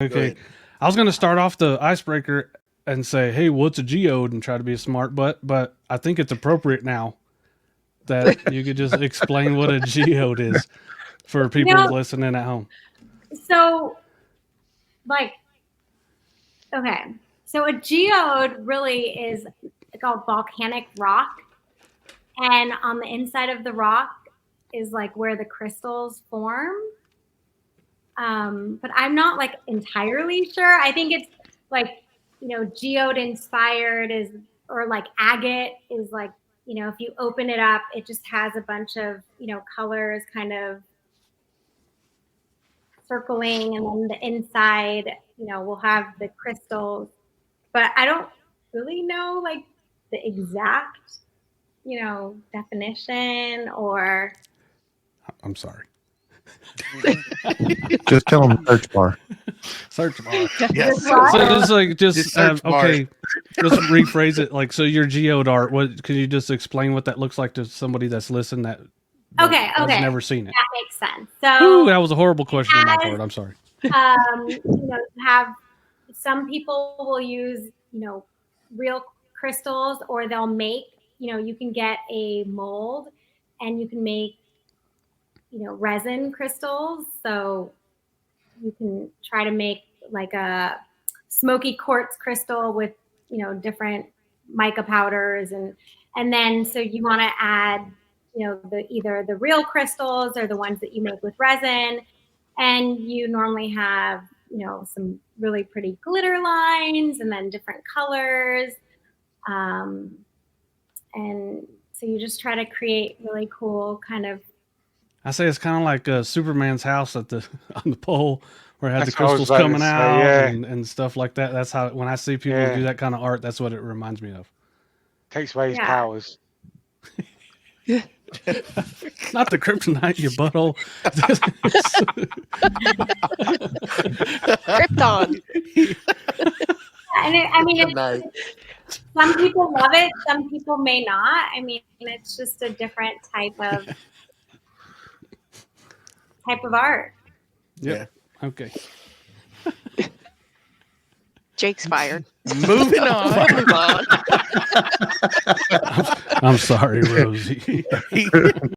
Okay. I was going to start off the icebreaker and say, hey, what's a geode, and try to be a smart butt, but I think it's appropriate now that you could just explain what a geode is for people listening at home. So, like, okay. So a geode really is called volcanic rock. And on the inside of the rock is like where the crystals form. But I'm not like entirely sure. I think it's like, geode inspired is, or like agate is like, if you open it up, it just has a bunch of, colors kind of circling, and then the inside, will have the crystals. But I don't really know like the exact, definition or. I'm sorry. Just tell them search bar. Search bar. Yes. So just bar. Okay. Let's rephrase it. Like, so your Geode Art. What could you just explain what that looks like to somebody that's listened that Okay. has never seen it? That makes sense. So that was a horrible question on my part. I'm sorry. Have some people will use real crystals, or they'll make you can get a mold and you can make resin crystals. So you can try to make like a smoky quartz crystal with different mica powders, and then so you want to add either the real crystals or the ones that you make with resin, and you normally have some really pretty glitter lines and then different colors, and so you just try to create really cool kind of. I say it's kind of like Superman's house on the pole, where it had the crystals coming out and stuff like that. That's how, when I see people do that kind of art, that's what it reminds me of. Takes away his powers. Not the kryptonite, you butthole. Krypton. And some people love it, some people may not. I mean, it's just a different type of art. Yeah. Okay. Jake's fired. Moving on. I'm sorry, Rosie.